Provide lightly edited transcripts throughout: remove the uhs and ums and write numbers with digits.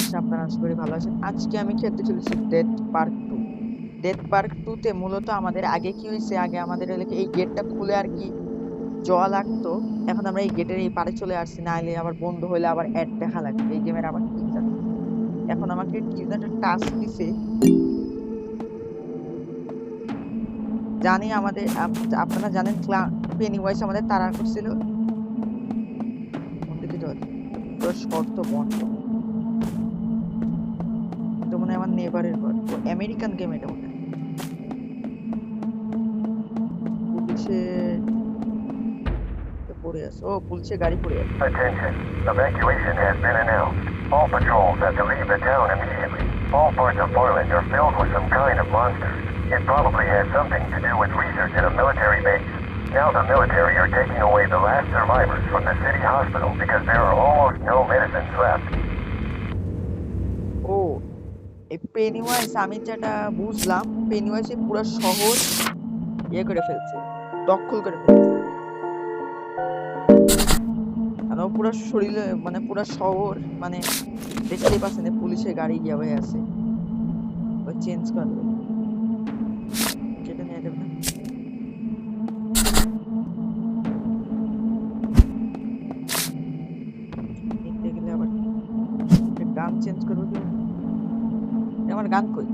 আছি, আপনারা আশা করি ভালো আছেন। আজকে আমি খেলতে চলেছি ডেথ পার্ক 2। ডেথ পার্ক 2 তে মূলত আমাদের আগে কি হয়েছে, আগে আমাদের এই গেটটা খুলে আর কি জল লাগতো। এখন আমরা এই গেটের এই পারে চলে আসছি, নাইলে আবার বন্ধ হইলে আবার অ্যাড দেখা লাগবে। এই গেমের আবার কি জানি, এখন আমাকে কি যেন একটা টাস্ক দিছে। জানি আমাদের আপনারা জানেন পেনিওয়াইজ আমাদের তাড়া করছিল। কোন দিকে যাওয়া যায়? পুরো শর্ত বন্ধ। এটা মনে হয় আমার নেবারের ঘর, তো আমেরিকান গেম এটা মনে হয়। পুলিশে পড়ে আছে, ও পুলিশে গাড়ি পড়ে আছে। Attention, evacuation has been announced. All patrols have to leave the town immediately. All parts of Portland are filled with some kind of monster. It probably has something to do with research at a military base. Now the military are taking away the last survivors from the city hospital because there are almost no medicines left. ও এই পেনিওয়াইজ, আমি যেটা বুঝলাম পেনিওয়াইজ পুরো শহর ইয়ে করে ফেলছে, দখল করে ফেলছে। আর ও পুরো শরীরে মানে পুরো শহর মানে দেখতেই পাচ্ছেন পুলিশের গাড়ি গিয়ে হয়ে আছে। ও চেঞ্জ করবে, যেটা নিয়ে যাবে না। দেখতে গেলে আবার গান চেঞ্জ করবো কি? আমার গান কই?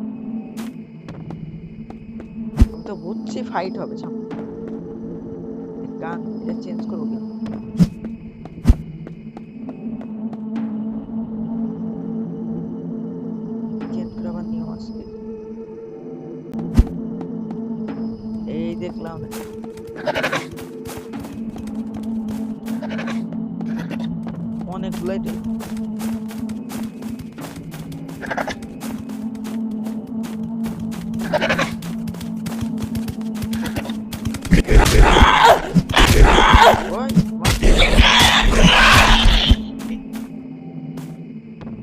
আমি তো বুঝছি ফাইট হবে সামনে, গান এটা চেঞ্জ করবো কি? চেঞ্জ করার নিয়ম আছে, এই দেখলাম। অনেকগুলাই তো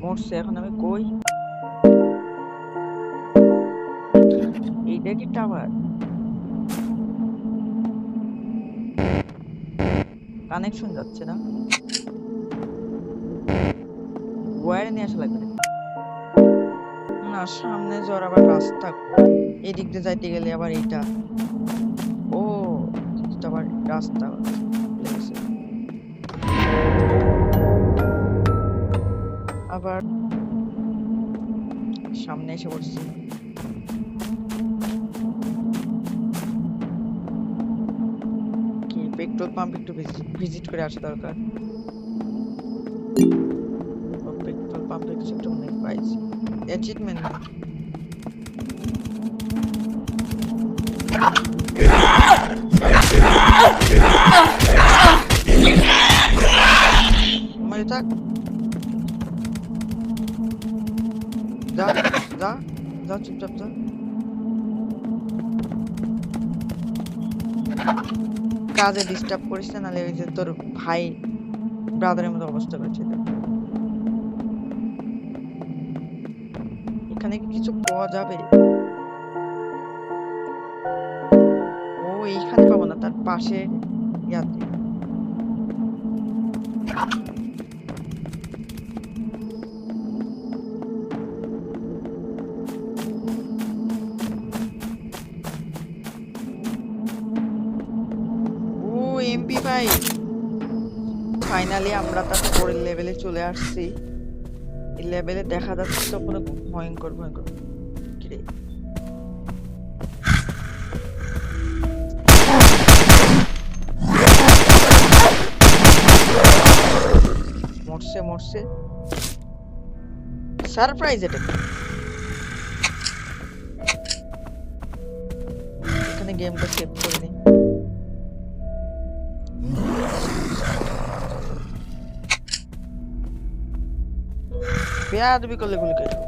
মরছে। এখন আমি কই? এইটা কি টাওয়ার? কানেকশন যাচ্ছে না, ওয়্যারে নিয়ে আসা লাগবে না। সামনে যাওয়ার আবার রাস্তা, এদিক দিয়ে যাইতে গেলে আবার এইটা, ও আবার রাস্তা আবার সামনে এসে পড়ছি। কি পেট্রোল পাম্প একটু ভিজিট করে আসা দরকার। পেট্রোল পাম্পে কিছু একটা অনেক পাইছি, অ্যাচিভমেন্ট। থাক, যা যা যা, চুপচাপ যা। কাজে ডিস্টার্ব করিস না, নাহলে ওই যে তোর ভাই ব্রাদারের মতো অবস্থা করছে। এখানে কিছু পাওয়া যাবে? ও এইখানে পাবো না, তার পাশে ইয়াতে। MP5 ফাইনালি আমরা তার পরের লেভেলে চলে আসছি। এই লেভেলে দেখা যাচ্ছে তো কোনো ভয়ঙ্কর ভয়ঙ্কর কিরে। মরছে মরছে, সারপ্রাইজ। এটা এখানে গেমটা সেভ করে নিই। বেয়াদবি করলে গুলি করে দেবো।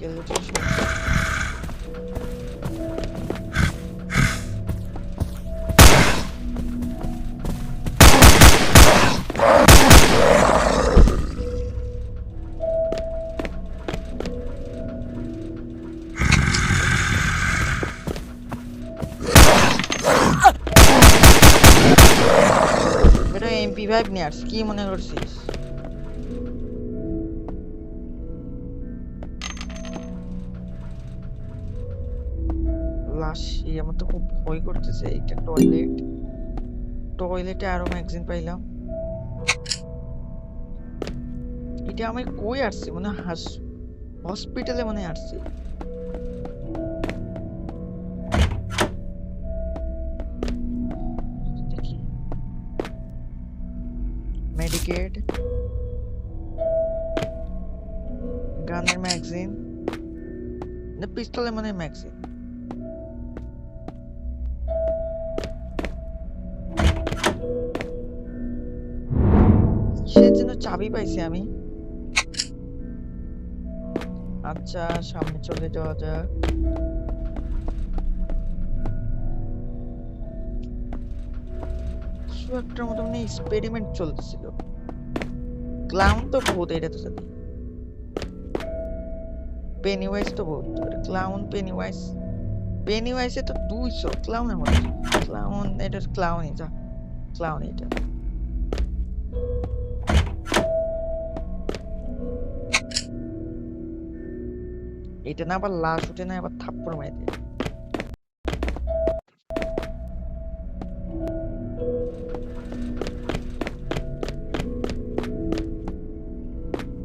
Skeleton shot. এটা MP5 নিয়ে আসছি, কি মনে করছিস? লাশ, আমার তো খুব ভয় করতেছে। এটা টয়লেট, টয়লেটে আরো ম্যাগাজিন পাইলাম। এটা আমি কই আসছি, মনে হসপিটালে মনে আসছি। দেখি মেডিকেট, গানের ম্যাগাজিন না পিস্তলের মানে ম্যাগাজিন। সে যেন চাবি পাইছি আমি। আচ্ছা সামনে চলে যাওয়া যাক। কিছু একটার মতো মানে এক্সপেরিমেন্ট চলতেছিল। ক্লাউন তো ভূত, এটা তো সাথে পেনিওয়াইজ তো ভূত। ক্লাউন পেনিওয়াইজ, পেনিওয়াইজে তো 200, ক্লাউনের মধ্যে ক্লাউন, এটা ক্লাউন, এটা ক্লাউন। এটা এটা না আবার লাশ উঠে না, আবার থাপ্পড় মারি দেয়।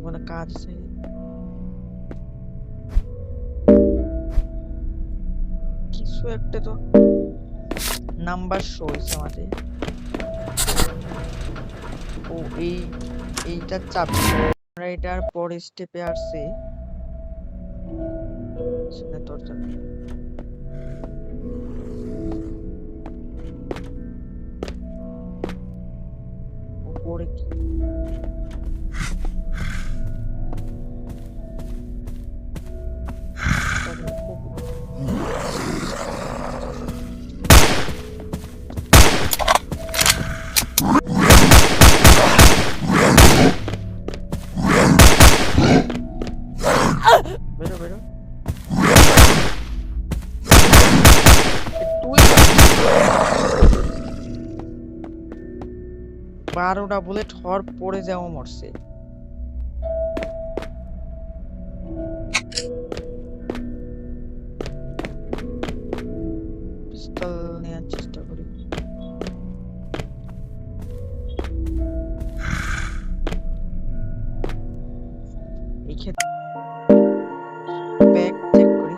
কোনো কাজ আছে? কিছু একটা তো নাম্বার শো হয়েছে আমাদের। ও এইটা চাবি। আমরা এটার পরের স্টেপে আসছি। সেটা দরজা উপরে কি? বেরো বেরো। তুই 12টা বুলেট হর পড়ে যাওয়া মরছে। পিস্তল নেওয়ার চেষ্টা করি। এই ক্ষেত্রে ব্যাগ চেক করি।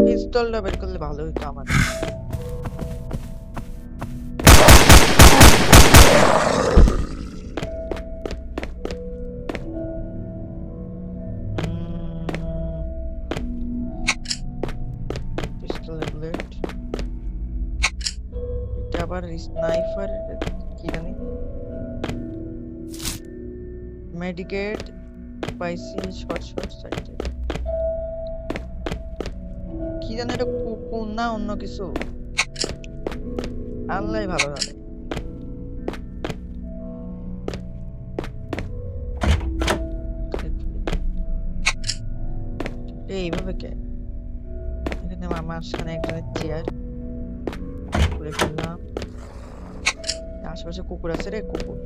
পিস্তলটা বের করলে ভালো হতো আমার। পিস্তলের বুলেট, এটা আবার স্নাইপার কি জানি। মেডিকেট পাইছি, শর্ট সাইডে কি জানি, এটা কুকুর না অন্য কিছু, আল্লাহ ভালো জানে। এইভাবে কে? এখানে আমার সামনে একজনের চেয়ার খুলে ফেললাম। আশেপাশে কুকুর আছে রে, কুকুর।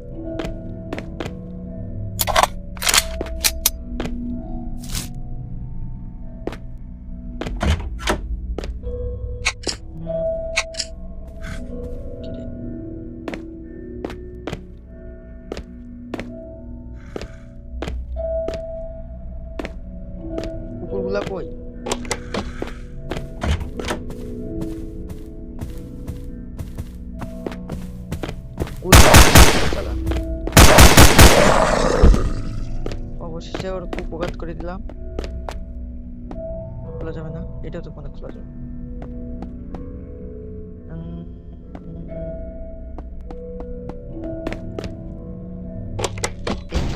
কুকুরগুলা কই? অবশেষে ওর কুপঘাত করে দিলাম। খোলা যাবে না, এটাও তো কোনো খোলা যাবে।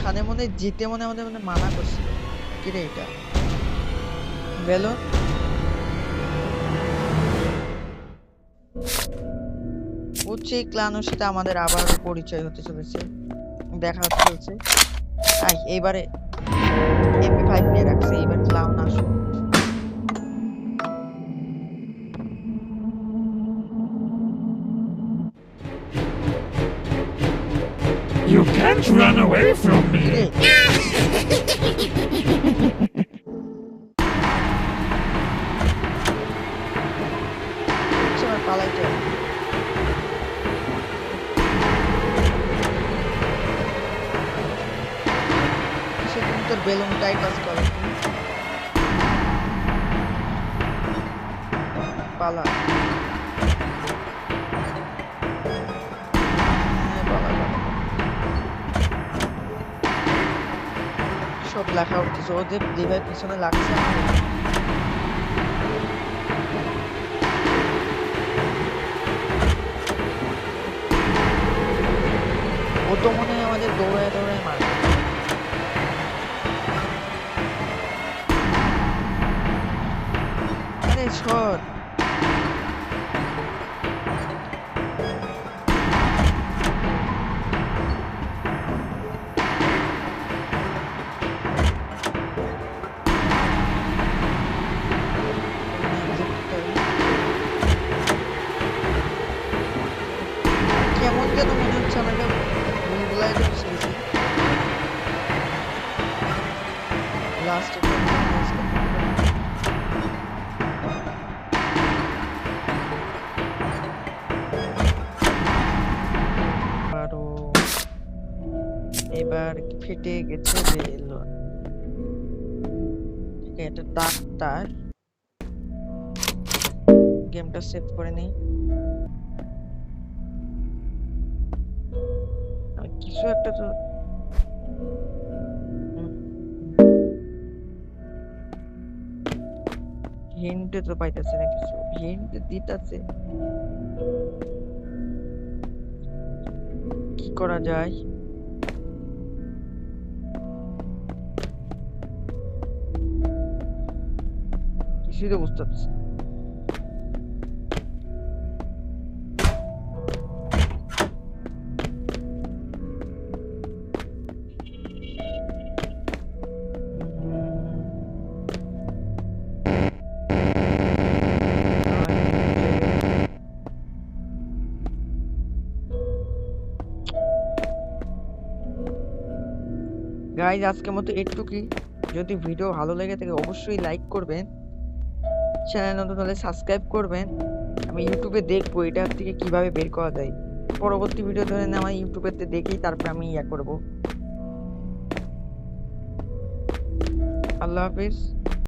ওখানে মনে হয় জিতে মনে হয় আমাদের মানা করছিল কি রে এটা বেলুন বুঝছি ক্লানোর সাথে আমাদের আবারও পরিচয় হতে চলেছে দেখা হতে চলছে এইবারে MP5 নিয়ে রাখছে এইবার ক্লাউন আসুক You can't run away from me. সময় পালাইতে হবে। সে তুমি তোর বেলুনটাই কাজ করো পালা সব লেখা উঠতেছে ওদের যেভাবে পিছনে লাগছে ও তো মনে হয় আমাদের দৌড়ায় দৌড়ায় মারবে আরে সর কেমন যেন মনে হচ্ছে আমাকে ভুলগুলাই ধরছে লাস্ট এবার ফেটে গেছে বেলুন এটা ডাক্তার গেমটা সেভ করে নেই কিছু একটা তো হিন্ট তো পাইতেছে না কিছু হিন্ট দিতেছে কি করা যায় কিছুই তো বুঝতে পারছি গাইজ আজকের মতো একটুকুই যদি ভিডিও ভালো লেগে থাকে অবশ্যই লাইক করবেন চ্যানেল নতুন হলে সাবস্ক্রাইব করবেন আমি ইউটিউবে দেখবো এটা থেকে কিভাবে বের করা যায় পরবর্তী ভিডিও ধরে আমার ইউটিউবেতে দেখি তারপর আমি করব আল্লাহ হাফিজ